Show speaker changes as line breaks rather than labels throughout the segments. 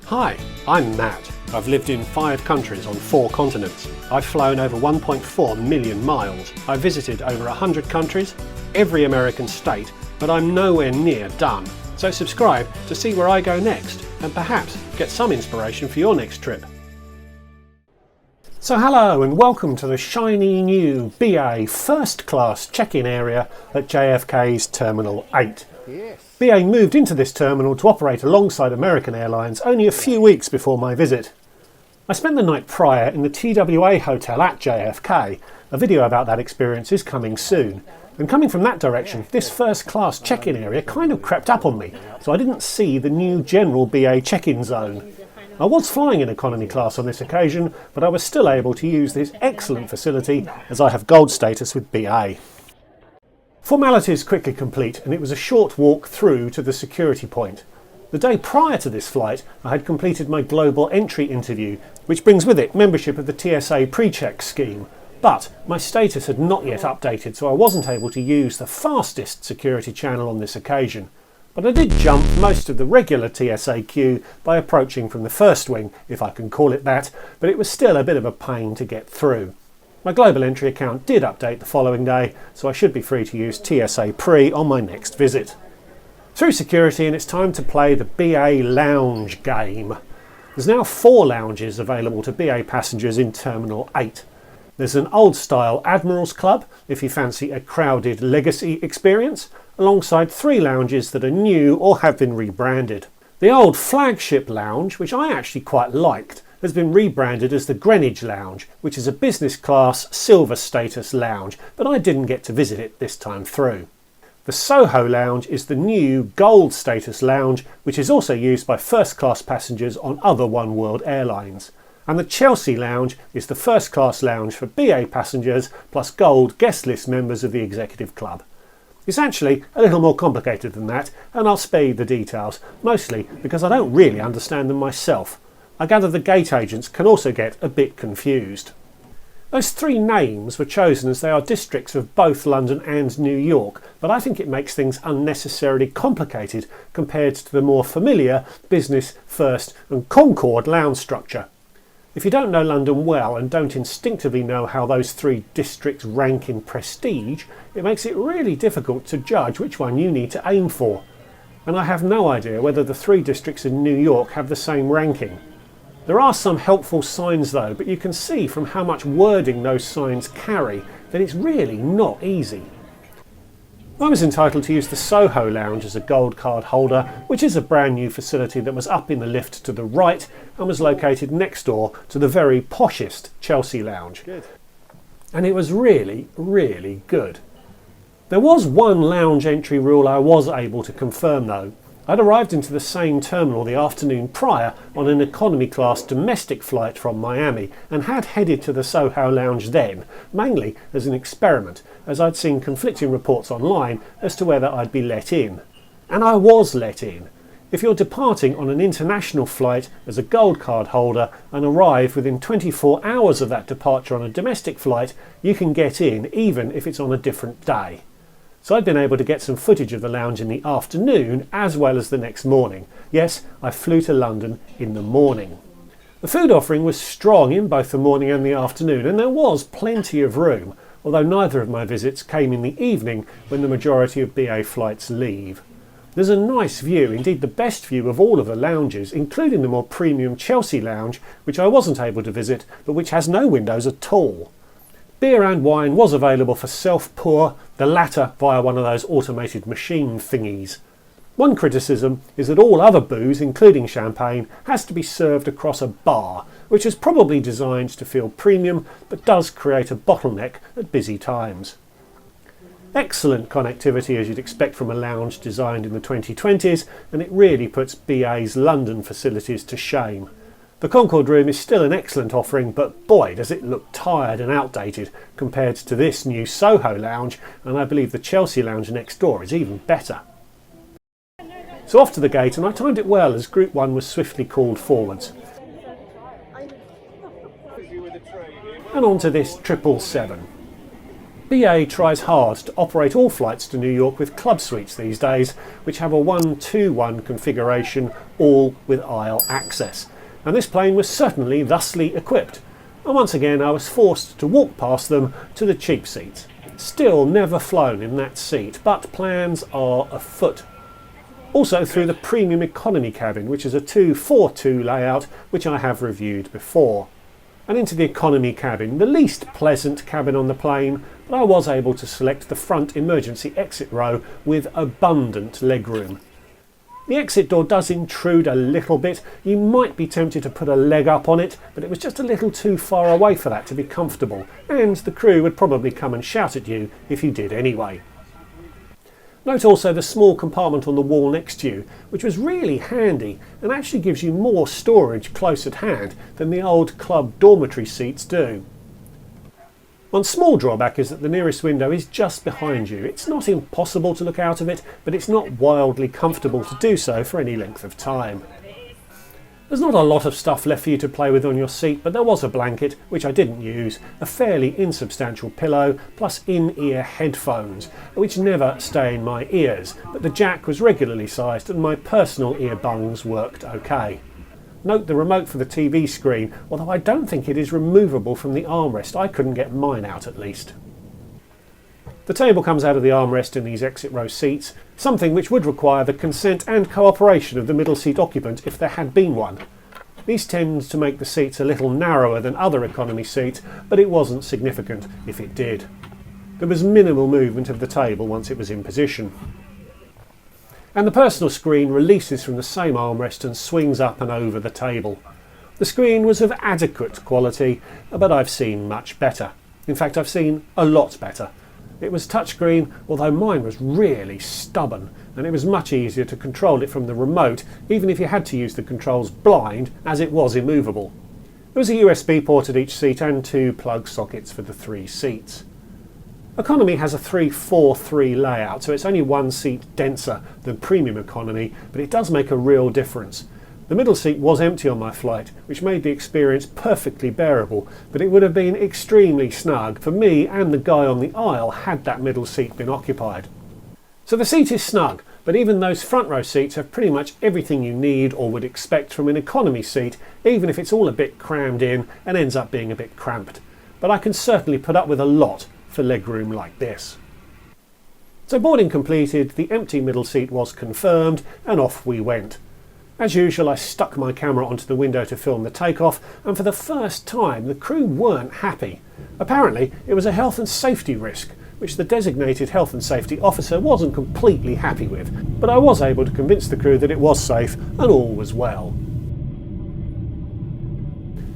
Hi, I'm Matt. I've lived in 5 countries on 4 continents. I've flown over 1.4 million miles. I've visited over 100 countries, every American state, but I'm nowhere near done. So subscribe to see where I go next and perhaps get some inspiration for your next trip. So hello and welcome to the shiny new BA first class check-in area at JFK's Terminal 8.
Yes.
BA moved into this terminal to operate alongside American Airlines only a few weeks before my visit. I spent the night prior in the TWA hotel at JFK. A video about that experience is coming soon. And coming from that direction, this first class check-in area kind of crept up on me, so I didn't see the new general BA check-in zone. I was flying in economy class on this occasion, but I was still able to use this excellent facility as I have gold status with BA. Formalities quickly complete, and it was a short walk through to the security point. The day prior to this flight, I had completed my global entry interview, which brings with it membership of the TSA pre-check scheme. But my status had not yet updated, so I wasn't able to use the fastest security channel on this occasion. But I did jump most of the regular TSA queue by approaching from the first wing, if I can call it that, but it was still a bit of a pain to get through. My global entry account did update the following day, so I should be free to use TSA Pre on my next visit. Through security, and it's time to play the BA Lounge game. There's now 4 lounges available to BA passengers in Terminal 8. There's an old-style Admirals Club, if you fancy a crowded legacy experience, alongside 3 lounges that are new or have been rebranded. The old flagship lounge, which I actually quite liked, has been rebranded as the Greenwich Lounge, which is a business class silver status lounge, but I didn't get to visit it this time through. The Soho Lounge is the new gold status lounge, which is also used by first class passengers on other One World airlines. And the Chelsea Lounge is the first class lounge for BA passengers plus gold guest list members of the executive club. It's actually a little more complicated than that, and I'll spare you the details, mostly because I don't really understand them myself. I gather the gate agents can also get a bit confused. Those 3 names were chosen as they are districts of both London and New York, but I think it makes things unnecessarily complicated compared to the more familiar Business, First and Concorde lounge structure. If you don't know London well and don't instinctively know how those 3 districts rank in prestige, it makes it really difficult to judge which one you need to aim for. And I have no idea whether the 3 districts in New York have the same ranking. There are some helpful signs though, but you can see from how much wording those signs carry that it's really not easy. I was entitled to use the Soho Lounge as a gold card holder, which is a brand new facility that was up in the lift to the right and was located next door to the very poshest Chelsea Lounge.
Good.
And it was really, really good. There was one lounge entry rule I was able to confirm though. I'd arrived into the same terminal the afternoon prior on an economy class domestic flight from Miami and had headed to the Soho Lounge then, mainly as an experiment, as I'd seen conflicting reports online as to whether I'd be let in. And I was let in. If you're departing on an international flight as a gold card holder and arrive within 24 hours of that departure on a domestic flight, you can get in even if it's on a different day. So I'd been able to get some footage of the lounge in the afternoon as well as the next morning. Yes, I flew to London in the morning. The food offering was strong in both the morning and the afternoon, and there was plenty of room, although neither of my visits came in the evening when the majority of BA flights leave. There's a nice view, indeed the best view of all of the lounges, including the more premium Chelsea Lounge, which I wasn't able to visit, but which has no windows at all. Beer and wine was available for self-pour, the latter via one of those automated machine thingies. One criticism is that all other booze, including champagne, has to be served across a bar, which is probably designed to feel premium, but does create a bottleneck at busy times. Excellent connectivity as you'd expect from a lounge designed in the 2020s, and it really puts BA's London facilities to shame. The Concorde room is still an excellent offering, but boy does it look tired and outdated compared to this new Soho Lounge, and I believe the Chelsea Lounge next door is even better. So off to the gate, and I timed it well as Group 1 was swiftly called forwards. And on to this 777. BA tries hard to operate all flights to New York with club suites these days, which have a 1-2-1 configuration, all with aisle access. And this plane was certainly thusly equipped. And once again I was forced to walk past them to the cheap seats. Still never flown in that seat, but plans are afoot. Also through the premium economy cabin, which is a 2-4-2 layout, which I have reviewed before. And into the economy cabin, the least pleasant cabin on the plane, but I was able to select the front emergency exit row with abundant legroom. The exit door does intrude a little bit. You might be tempted to put a leg up on it, but it was just a little too far away for that to be comfortable, and the crew would probably come and shout at you if you did anyway. Note also the small compartment on the wall next to you, which was really handy and actually gives you more storage close at hand than the old club dormitory seats do. One small drawback is that the nearest window is just behind you. It's not impossible to look out of it, but it's not wildly comfortable to do so for any length of time. There's not a lot of stuff left for you to play with on your seat, but there was a blanket, which I didn't use, a fairly insubstantial pillow, plus in-ear headphones, which never stain my ears, but the jack was regularly sized and my personal ear bungs worked okay. Note the remote for the TV screen, although I don't think it is removable from the armrest. I couldn't get mine out at least. The table comes out of the armrest in these exit row seats, something which would require the consent and cooperation of the middle seat occupant if there had been one. These tend to make the seats a little narrower than other economy seats, but it wasn't significant if it did. There was minimal movement of the table once it was in position. And the personal screen releases from the same armrest and swings up and over the table. The screen was of adequate quality, but I've seen much better. In fact, I've seen a lot better. It was touchscreen, although mine was really stubborn, and it was much easier to control it from the remote, even if you had to use the controls blind, as it was immovable. There was a USB port at each seat and 2 plug sockets for the 3 seats. Economy has a 3-4-3 layout, so it's only 1 seat denser than premium economy, but it does make a real difference. The middle seat was empty on my flight, which made the experience perfectly bearable, but it would have been extremely snug for me and the guy on the aisle had that middle seat been occupied. So the seat is snug, but even those front row seats have pretty much everything you need or would expect from an economy seat, even if it's all a bit crammed in and ends up being a bit cramped. But I can certainly put up with a lot for legroom like this. So boarding completed, the empty middle seat was confirmed, and off we went. As usual, I stuck my camera onto the window to film the takeoff, and for the first time the crew weren't happy. Apparently it was a health and safety risk, which the designated health and safety officer wasn't completely happy with, but I was able to convince the crew that it was safe and all was well.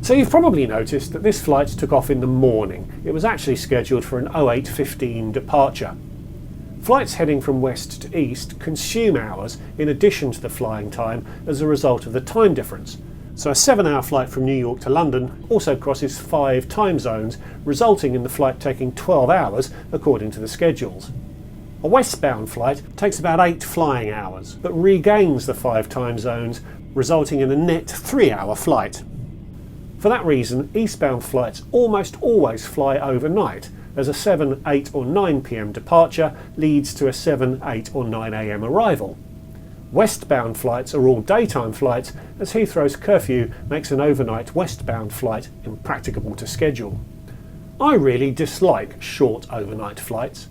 So you've probably noticed that this flight took off in the morning. It was actually scheduled for an 08:15 departure. Flights heading from west to east consume hours in addition to the flying time as a result of the time difference. So a 7-hour flight from New York to London also crosses 5 time zones, resulting in the flight taking 12 hours according to the schedules. A westbound flight takes about 8 flying hours, but regains the 5 time zones, resulting in a net 3-hour flight. For that reason, eastbound flights almost always fly overnight, as a 7, 8 or 9 p.m. departure leads to a 7, 8 or 9 a.m. arrival. Westbound flights are all daytime flights, as Heathrow's curfew makes an overnight westbound flight impracticable to schedule. I really dislike short overnight flights.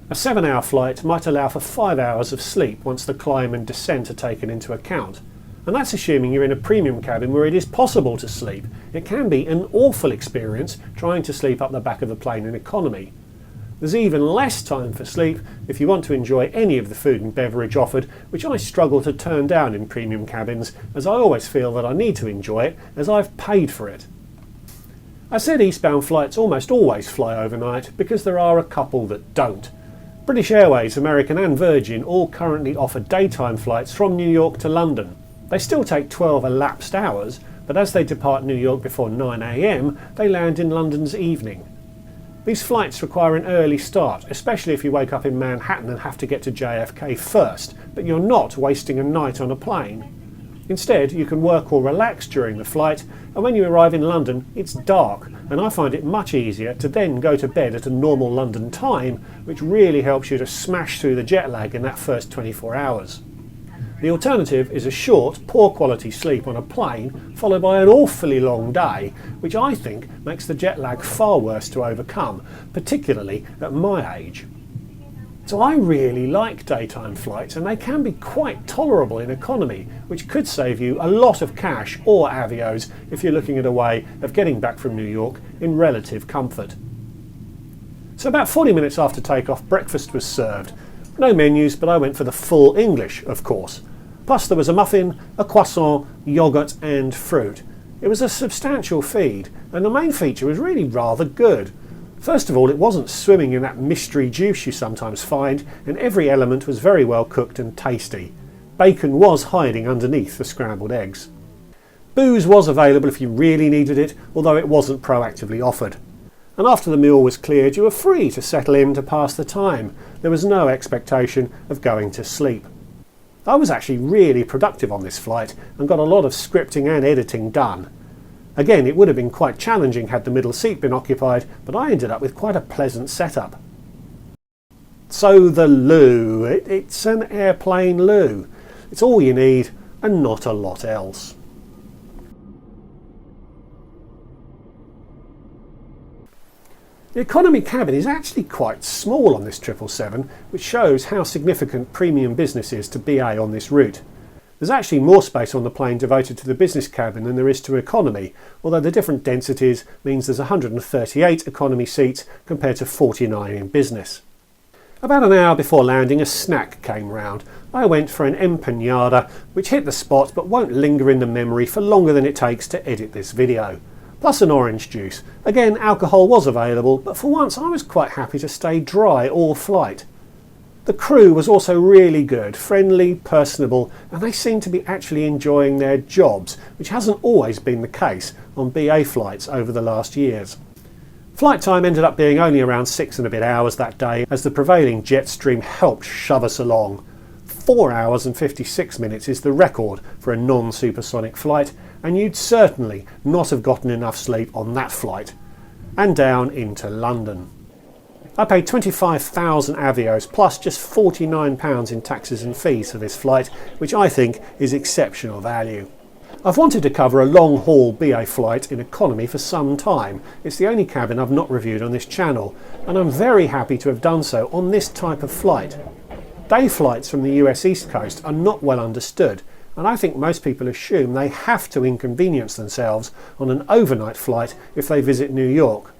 A 7-hour flight might allow for 5 hours of sleep once the climb and descent are taken into account. And that's assuming you're in a premium cabin where it is possible to sleep. It can be an awful experience trying to sleep up the back of the plane in economy. There's even less time for sleep if you want to enjoy any of the food and beverage offered, which I struggle to turn down in premium cabins, as I always feel that I need to enjoy it as I've paid for it. I said eastbound flights almost always fly overnight because there are a couple that don't. British Airways, American and Virgin all currently offer daytime flights from New York to London. They still take 12 elapsed hours, but as they depart New York before 9 a.m, they land in London's evening. These flights require an early start, especially if you wake up in Manhattan and have to get to JFK first, but you're not wasting a night on a plane. Instead, you can work or relax during the flight, and when you arrive in London, it's dark, and I find it much easier to then go to bed at a normal London time, which really helps you to smash through the jet lag in that first 24 hours. The alternative is a short, poor quality sleep on a plane, followed by an awfully long day, which I think makes the jet lag far worse to overcome, particularly at my age. So I really like daytime flights, and they can be quite tolerable in economy, which could save you a lot of cash or avios if you're looking at a way of getting back from New York in relative comfort. So about 40 minutes after takeoff, breakfast was served. No menus, but I went for the full English, of course. Plus there was a muffin, a croissant, yoghurt and fruit. It was a substantial feed, and the main feature was really rather good. First of all, it wasn't swimming in that mystery juice you sometimes find, and every element was very well cooked and tasty. Bacon was hiding underneath the scrambled eggs. Booze was available if you really needed it, although it wasn't proactively offered. And after the meal was cleared, you were free to settle in to pass the time. There was no expectation of going to sleep. I was actually really productive on this flight and got a lot of scripting and editing done. Again, it would have been quite challenging had the middle seat been occupied, but I ended up with quite a pleasant setup. So the loo. It's an airplane loo. It's all you need and not a lot else. The economy cabin is actually quite small on this 777, which shows how significant premium business is to BA on this route. There's actually more space on the plane devoted to the business cabin than there is to economy, although the different densities means there's 138 economy seats compared to 49 in business. About an hour before landing, a snack came round. I went for an empanada, which hit the spot but won't linger in the memory for longer than it takes to edit this video. Plus an orange juice. Again, alcohol was available, but for once I was quite happy to stay dry all flight. The crew was also really good, friendly, personable, and they seemed to be actually enjoying their jobs, which hasn't always been the case on BA flights over the last years. Flight time ended up being only around 6 and a bit hours that day, as the prevailing jet stream helped shove us along. 4 hours and 56 minutes is the record for a non-supersonic flight, and you'd certainly not have gotten enough sleep on that flight. And down into London. I paid 25,000 avios plus just £49 in taxes and fees for this flight, which I think is exceptional value. I've wanted to cover a long-haul BA flight in economy for some time. It's the only cabin I've not reviewed on this channel, and I'm very happy to have done so on this type of flight. Day flights from the US East Coast are not well understood, and I think most people assume they have to inconvenience themselves on an overnight flight if they visit New York.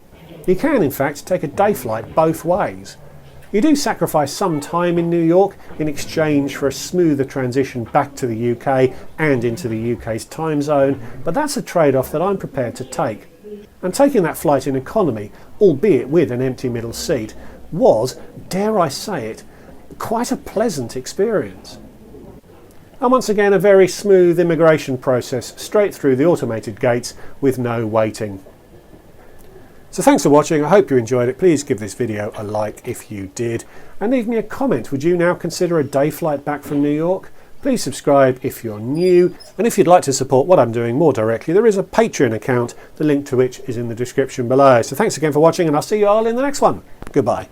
You can in fact take a day flight both ways. You do sacrifice some time in New York in exchange for a smoother transition back to the UK and into the UK's time zone, but that's a trade-off that I'm prepared to take. And taking that flight in economy, albeit with an empty middle seat, was, dare I say it, quite a pleasant experience. And once again a very smooth immigration process straight through the automated gates with no waiting. So thanks for watching, I hope you enjoyed it. Please give this video a like if you did, and leave me a comment. Would you now consider a day flight back from New York? Please subscribe if you're new, and if you'd like to support what I'm doing more directly, there is a Patreon account, the link to which is in the description below. So thanks again for watching, and I'll see you all in the next one. Goodbye.